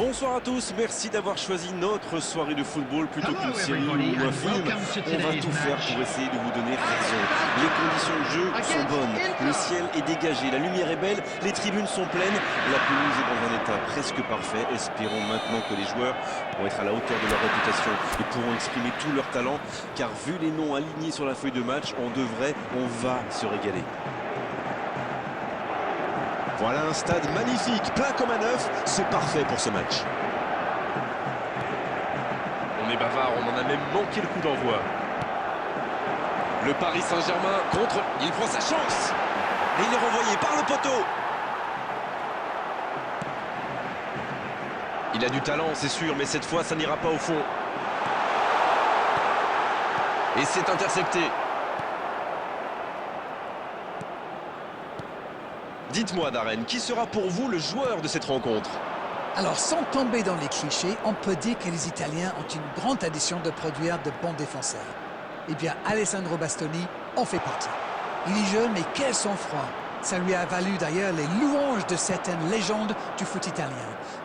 Bonsoir à tous, merci d'avoir choisi notre soirée de football plutôt qu'une série ou un film. On va tout faire pour essayer de vous donner raison. Les conditions de jeu sont bonnes, le ciel est dégagé, la lumière est belle, les tribunes sont pleines, la pelouse est dans un état presque parfait. Espérons maintenant que les joueurs vont être à la hauteur de leur réputation et pourront exprimer tout leur talent, car vu les noms alignés sur la feuille de match, on va se régaler. Voilà un stade magnifique, plein comme à neuf, c'est parfait pour ce match. On est bavard, on en a même manqué le coup d'envoi. Le Paris Saint-Germain contre... Il prend sa chance. Et il est renvoyé par le poteau. Il a du talent, c'est sûr, mais cette fois, ça n'ira pas au fond. Et c'est intercepté. Dites-moi, Darren, qui sera pour vous le joueur de cette rencontre? Alors, sans tomber dans les clichés, on peut dire que les Italiens ont une grande tradition de produire de bons défenseurs. Eh bien, Alessandro Bastoni en fait partie. Il est jeune, mais quel sang-froid! Ça lui a valu d'ailleurs les louanges de certaines légendes du foot italien,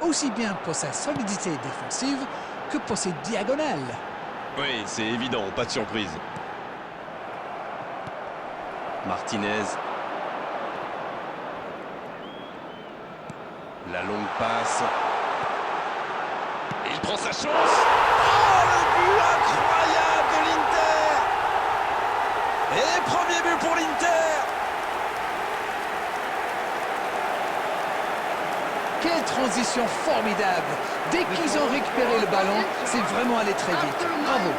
aussi bien pour sa solidité défensive que pour ses diagonales. Oui, c'est évident, pas de surprise. Martinez. La longue passe. Et il prend sa chance. Oh, le but incroyable de l'Inter! Et premier but pour l'Inter! Quelle transition formidable! Dès qu'ils ont récupéré le ballon, c'est vraiment allé très vite. Bravo!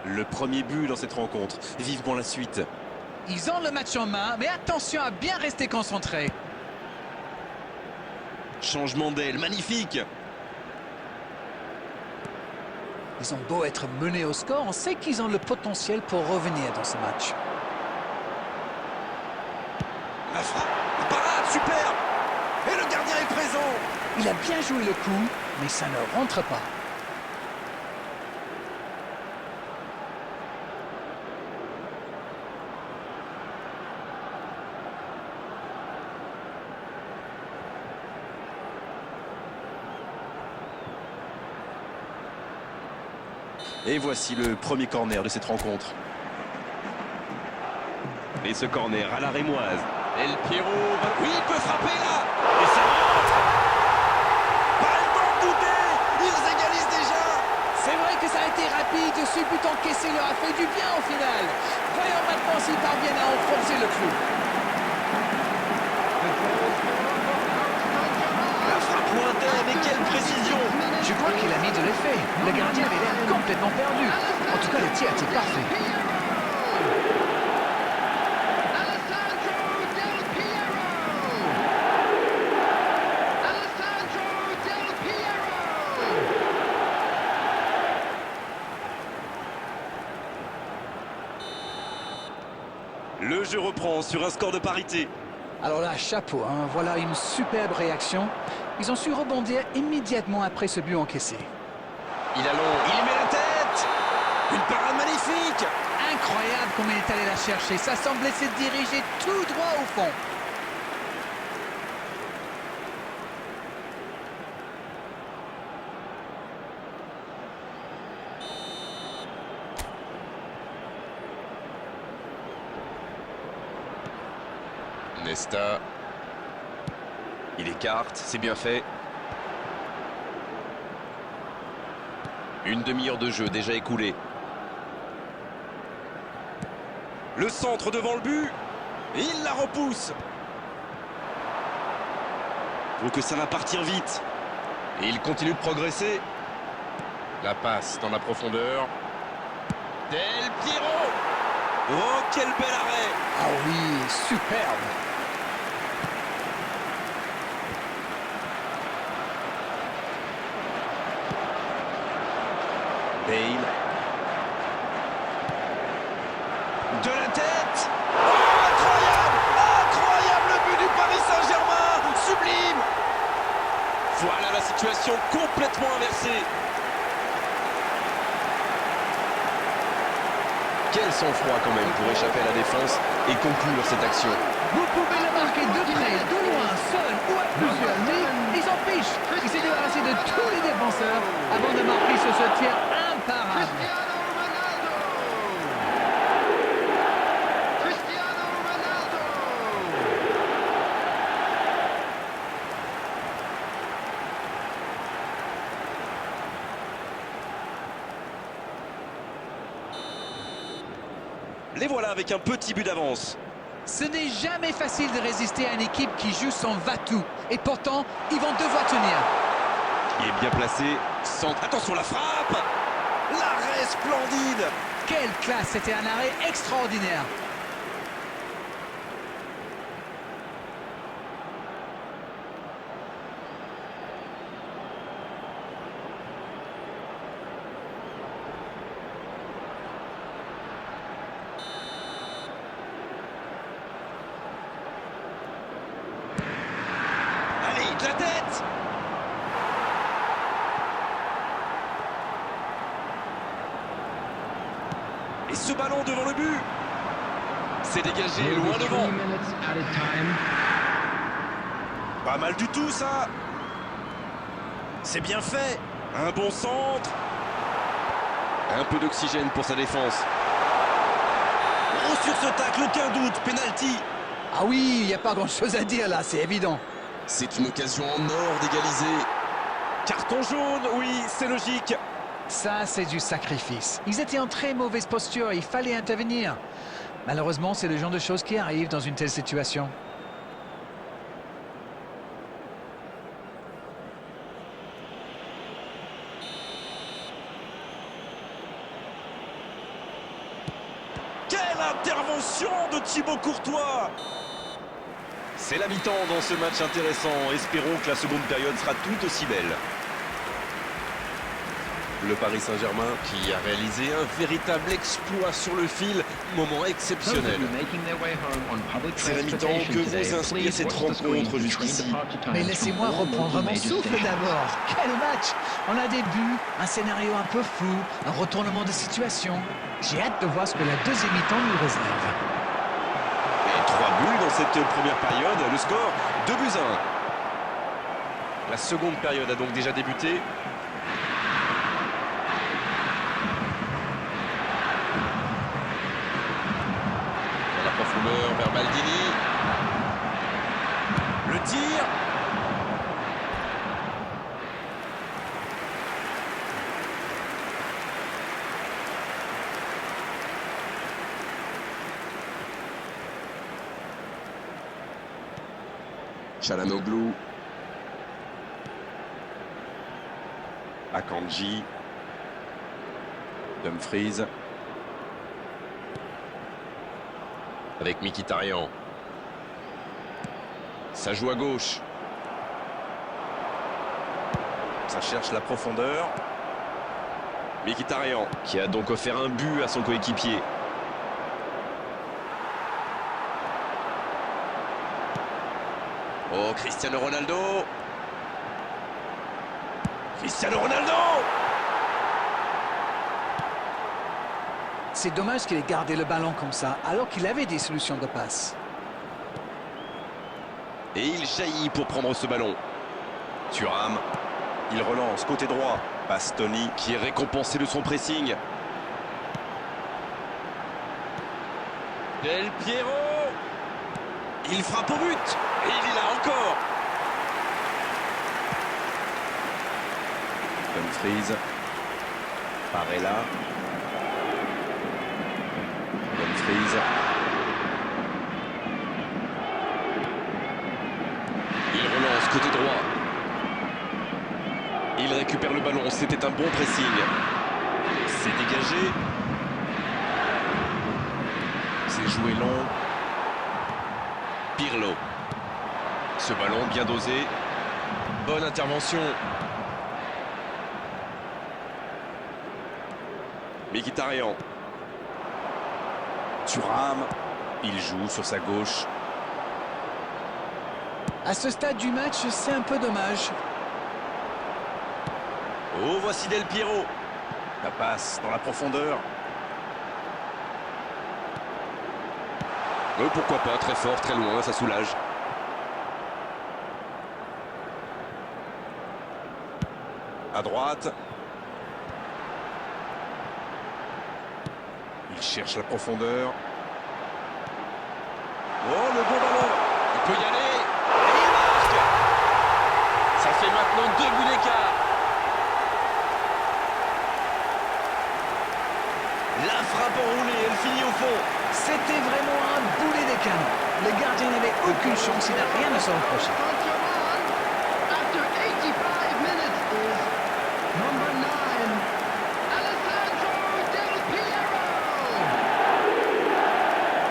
Le premier but dans cette rencontre, vivement la suite. Ils ont le match en main, mais attention à bien rester concentré. Changement d'aile, magnifique! Ils ont beau être menés au score, on sait qu'ils ont le potentiel pour revenir dans ce match. La frappe, la parade, super! Et le gardien est présent! Il a bien joué le coup, mais ça ne rentre pas. Et voici le premier corner de cette rencontre. Et ce corner à la rémoise. El Piero. Oui, il peut frapper là! Et ça rentre! Pas le temps de douter! Ils égalisent déjà! C'est vrai que ça a été rapide, ce but encaissé leur a fait du bien au final. Voyons maintenant s'ils parviennent à enfoncer le clou. La frappe lointaine et quelle précision! Je crois qu'il a mis de l'effet. Le gardien avait l'air complètement perdu. En tout cas, le tir était parfait. Le jeu reprend sur un score de parité. Alors là, chapeau, hein. Voilà une superbe réaction. Ils ont su rebondir immédiatement après ce but encaissé. Il allonge. Il met la tête! Une parade magnifique! Incroyable comme il est allé la chercher. Ça semblait se diriger tout droit au fond. Nesta. Il écarte, c'est bien fait. Une demi-heure de jeu déjà écoulée. Le centre devant le but. Et il la repousse. Faut que ça va partir vite. Et il continue de progresser. La passe dans la profondeur. Del Piero. Oh, quel bel arrêt! Ah oui, superbe. Bale. De la tête. Oh, incroyable! Incroyable le but du Paris Saint-Germain! Sublime! Voilà la situation complètement inversée. Quel sang-froid quand même pour échapper à la défense et conclure cette action. Vous pouvez le marquer de près, de loin, seul ou à plusieurs, mais ils s'en fichent. Il s'est débarrassé de tous les défenseurs avant de marquer sur ce tir imparable. Les voilà avec un petit but d'avance. Ce n'est jamais facile de résister à une équipe qui joue son va-tout. Et pourtant, ils vont devoir tenir. Il est bien placé. Centre. Attention la frappe. L'arrêt splendide. Quelle classe, c'était un arrêt extraordinaire. Allez, de la tête. Et ce ballon devant le but. C'est dégagé loin devant. Pas mal du tout ça. C'est bien fait. Un bon centre. Un peu d'oxygène pour sa défense. Oh, sur ce tacle, aucun doute. Penalty. Ah oui, il n'y a pas grand-chose à dire là, c'est évident. C'est une occasion en or d'égaliser. Carton jaune, oui, c'est logique. Ça, c'est du sacrifice. Ils étaient en très mauvaise posture, il fallait intervenir. Malheureusement, c'est le genre de choses qui arrivent dans une telle situation. Quelle intervention de Thibaut Courtois! C'est la mi-temps dans ce match intéressant. Espérons que la seconde période sera tout aussi belle. Le Paris Saint-Germain qui a réalisé un véritable exploit sur le fil. Moment exceptionnel. C'est la mi-temps. Que vous inspire cette rencontre jusqu'ici? Mais laissez-moi reprendre mon souffle d'abord. Quel match! On a des buts, un scénario un peu flou, un retournement de situation. J'ai hâte de voir ce que la deuxième mi-temps nous réserve. Et 3 buts dans cette première période. Le score, 2-1. La seconde période a donc déjà débuté. Dans la profondeur vers Maldini. Le tir. Çalhanoğlu. Akanji. Dumfries. Avec Mkhitaryan. Ça joue à gauche. Ça cherche la profondeur. Mkhitaryan qui a donc offert un but à son coéquipier. Oh, Cristiano Ronaldo. Cristiano Ronaldo. C'est dommage qu'il ait gardé le ballon comme ça, alors qu'il avait des solutions de passe. Et il jaillit pour prendre ce ballon. Thuram. Il relance côté droit. Bastoni qui est récompensé de son pressing. Del Piero. Il frappe au but. Et il est là encore. Dumfries. Barella. Dumfries. Il relance côté droit. Il récupère le ballon. C'était un bon pressing. C'est dégagé. C'est joué long. Pirlo. Ce ballon bien dosé. Bonne intervention. Mkhitaryan. Thuram. Il joue sur sa gauche. À ce stade du match, c'est un peu dommage. Oh, voici Del Piero. La passe dans la profondeur. Pourquoi pas, très fort, très loin, ça soulage. À droite. Il cherche la profondeur. Oh, le bon ballon. Il peut y aller. Et il marque. Ça fait maintenant 2 buts d'écart. La frappe enroulée, elle finit au fond. C'était vraiment un boulet des canons. Le gardien n'avait aucune chance, il n'a rien à se reprocher. After 85 minutes is number 9, Alessandro Del Piero.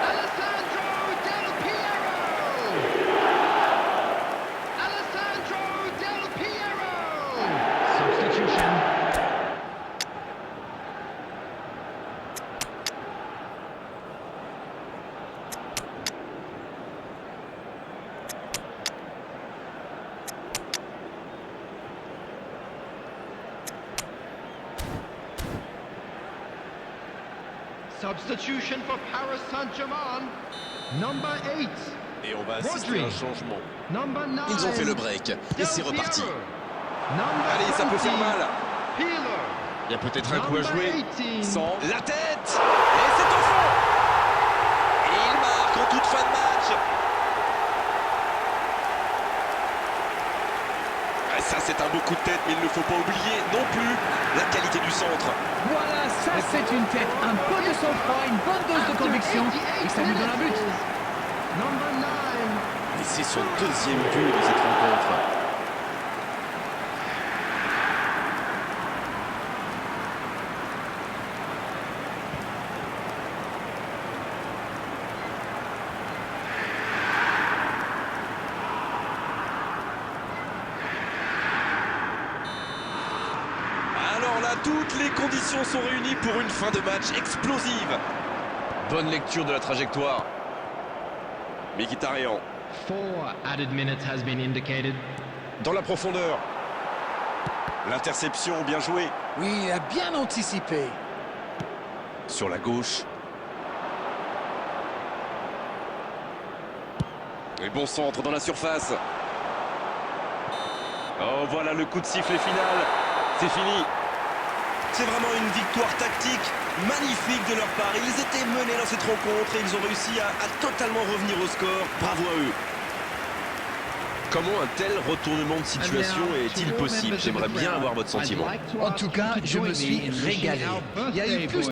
Alessandro Del Piero. Alessandro Del Piero. Substitution. Substitution for Paris Saint-Germain. Number 8. Et on va assister à un changement. Number 9. Ils ont fait le break. Et c'est reparti. Allez, ça peut faire mal. Peeler. Il y a peut-être un coup à jouer. Sans la tête. Et c'est au fond. Et il marque en toute fin de match. Ah, ça, c'est un beau coup de tête, mais il ne faut pas oublier non plus la qualité du centre. Voilà, ça c'est une tête, un peu de sang-froid, une bonne dose de conviction, et ça lui donne un but. Number 9. Et c'est son deuxième but de cette rencontre. Alors là, toutes les conditions sont réunies pour une fin de match explosive. Bonne lecture de la trajectoire. Mkhitaryan 4 added minutes has been indicated. Dans la profondeur. L'interception, bien joué. Oui, il a bien anticipé. Sur la gauche. Et bon centre dans la surface. Oh, voilà le coup de sifflet final. C'est fini. C'est vraiment une victoire tactique magnifique de leur part. Ils étaient menés dans cette rencontre et ils ont réussi à totalement revenir au score. Bravo à eux. Comment un tel retournement de situation est-il possible? J'aimerais bien avoir votre sentiment. En tout cas, je me suis régalé. Il y a eu plus